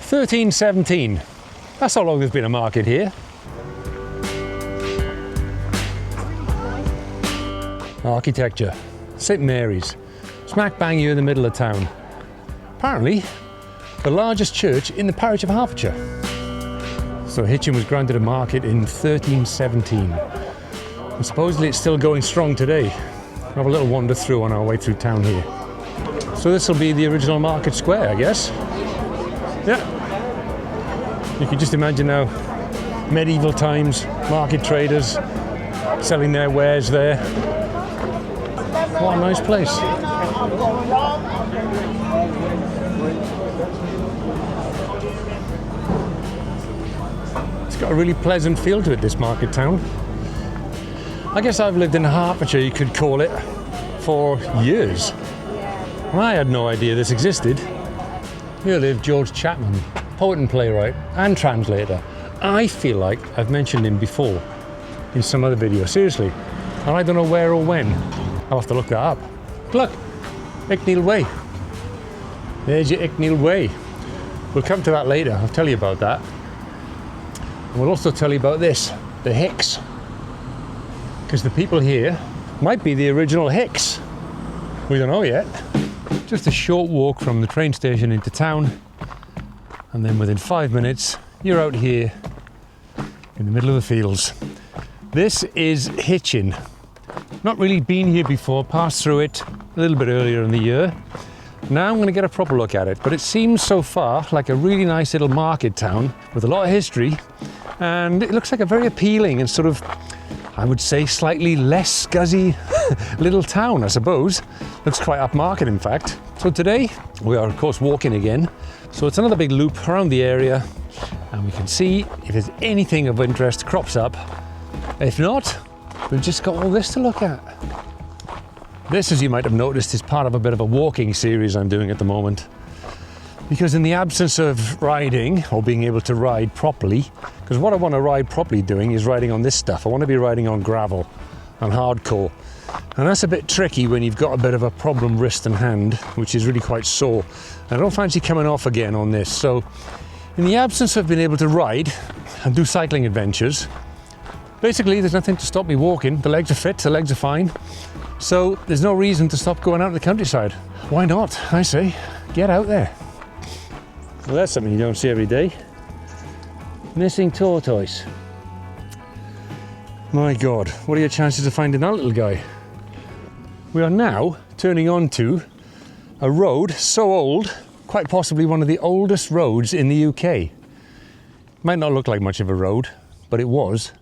1317. That's how long there's been a market here. Architecture. St Mary's. Smack bang here in the middle of town. Apparently, the largest church in the parish of Hertfordshire. So Hitchin was granted a market in 1317. And supposedly it's still going strong today. We'll have a little wander through on our way through town here. So this will be the original market square, I guess. Yeah. You can just imagine now, medieval times, market traders selling their wares there. What a nice place. It's got a really pleasant feel to it, this market town. I guess I've lived in Hertfordshire, you could call it, for years. I had no idea this existed. Here lived George Chapman, poet and playwright and translator. I feel like I've mentioned him before in some other video, seriously. And I don't know where or when. I'll have to look that up. Look, Icknield Way. There's your Icknield Way. We'll come to that later, I'll tell you about that. And we'll also tell you about this, the Hicks. Because the people here might be the original Hicks. We don't know yet. Just a short walk from the train station into town, and then within 5 minutes you're out here in the middle of the fields. This is Hitchin. Not really been here before, passed through it a little bit earlier in the year. Now I'm going to get a proper look at it, but it seems so far like a really nice little market town with a lot of history, and it looks like a very appealing and sort of, I would say, slightly less scuzzy little town, I suppose. Looks quite upmarket, in fact. So today we are, of course, walking again. So it's another big loop around the area, and we can see if there's anything of interest crops up. If not, we've just got all this to look at. This, as you might have noticed, is part of a bit of a walking series I'm doing at the moment. Because in the absence of riding, or being able to ride properly, because what I want to ride properly doing is riding on this stuff. I want to be riding on gravel and hardcore. And that's a bit tricky when you've got a bit of a problem wrist and hand, which is really quite sore. I don't fancy coming off again on this. So in the absence of being able to ride and do cycling adventures, basically there's nothing to stop me walking. The legs are fit, the legs are fine. So there's no reason to stop going out in the countryside. Why not, I say, get out there. Well, that's something you don't see every day. Missing tortoise. My God, what are your chances of finding that little guy? We are now turning onto a road so old, quite possibly one of the oldest roads in the UK. Might not look like much of a road, but it was.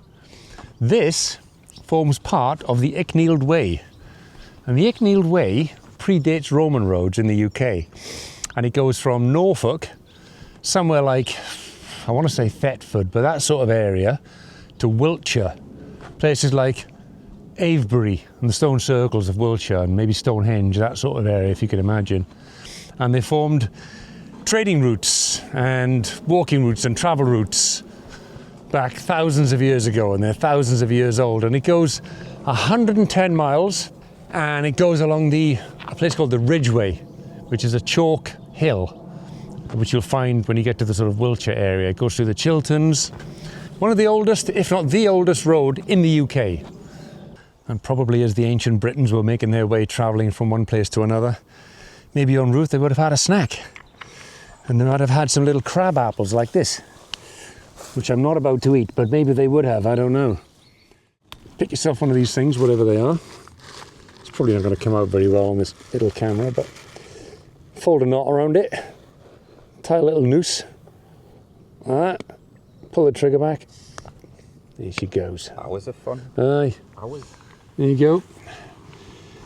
This forms part of the Icknield Way. And the Icknield Way predates Roman roads in the UK. And it goes from Norfolk, somewhere like, I want to say Thetford, but that sort of area, to Wiltshire. Places like Avebury and the stone circles of Wiltshire, and maybe Stonehenge, that sort of area, if you can imagine. And they formed trading routes and walking routes and travel routes back thousands of years ago, and they're thousands of years old. And it goes 110 miles, and it goes along a place called the Ridgeway, which is a chalk hill, which you'll find when you get to the sort of Wiltshire area. It goes through the Chilterns. One of the oldest, if not the oldest road in the UK. And probably as the ancient Britons were making their way travelling from one place to another, maybe en route they would have had a snack. And they might have had some little crab apples like this, which I'm not about to eat, but maybe they would have, I don't know. Pick yourself one of these things, whatever they are. It's probably not going to come out very well on this little camera, but fold a knot around it, tie a little noose, like that. Pull the trigger back. There she goes. Hours of fun. Aye. Hours. There you go.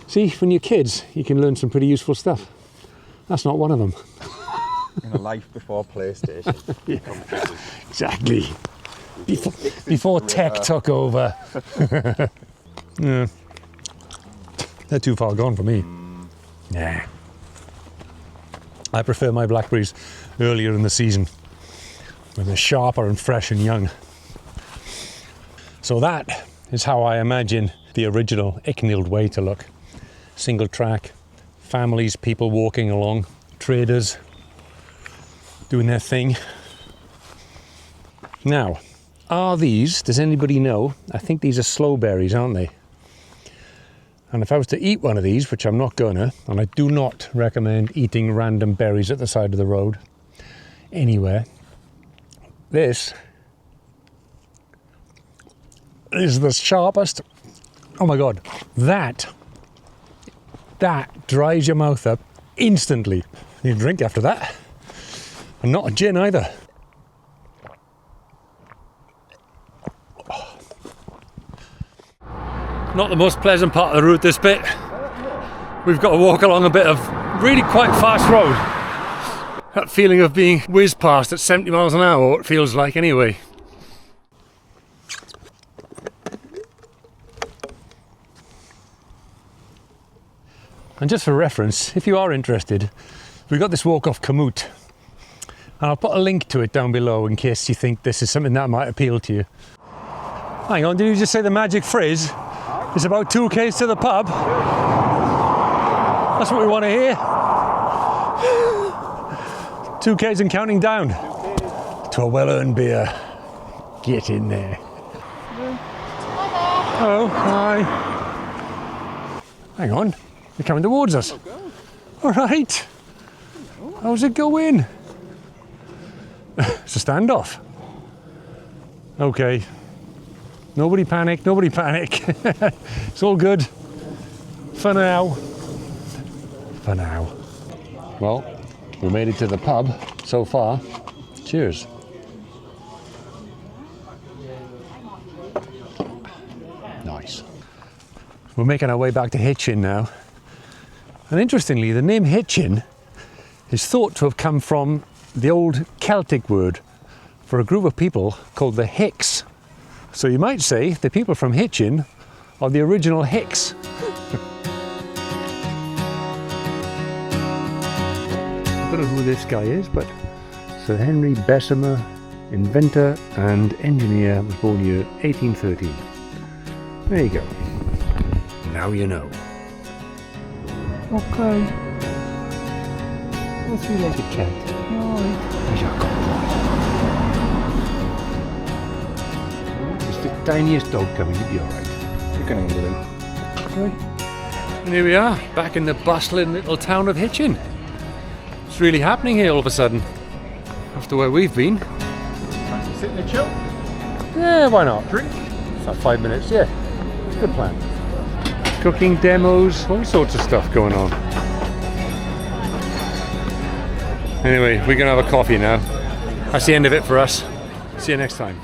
See, when you're kids, you can learn some pretty useful stuff. That's not one of them. In a life before PlayStation. Yeah, exactly. Before tech took over. Yeah. They're too far gone for me. Nah. I prefer my blackberries earlier in the season, when they're sharper and fresh and young. So that is how I imagine the original Icknield Way to look. Single track, families, people walking along, traders. doing their thing. Now, are these, does anybody know? I think these are sloe berries, aren't they? And if I was to eat one of these, which I'm not gonna, and I do not recommend eating random berries at the side of the road, anywhere, this is the sharpest. Oh my God, that dries your mouth up instantly. You drink after that. And not a gin either. Not the most pleasant part of the route, this bit. We've got to walk along a bit of really quite fast road. That feeling of being whizzed past at 70 miles an hour, it feels like anyway. And just for reference, if you are interested, we've got this walk off Kamut. And I'll put a link to it down below in case you think this is something that might appeal to you. Hang on, did you just say the magic phrase? It's about 2Ks to the pub. That's what we want to hear. 2Ks and counting down to a well-earned beer. Get in there. Oh, hi. Hang on, you're coming towards us. All right. How's it going? It's a standoff. Okay. Nobody panic, nobody panic. It's all good. For now. For now. Well, we made it to the pub so far. Cheers. Nice. We're making our way back to Hitchin now. And interestingly, the name Hitchin is thought to have come from the old Celtic word for a group of people called the Hicks. So you might say the people from Hitchin are the original Hicks. I don't know who this guy is, but Sir Henry Bessemer, inventor and engineer, was born year 1813. There you go. Now you know. Okay. What's he like a cat? Alright. Where's your cat? It's the tiniest dog coming, you'll be alright. You can handle him. Okay. And here we are, back in the bustling little town of Hitchin. It's really happening here all of a sudden, after where we've been. Fancy sitting and chill? Yeah, why not? Drink? It's like 5 minutes, yeah. Good plan. Cooking demos, all sorts of stuff going on. Anyway, we're going to have a coffee now. That's the end of it for us. See you next time.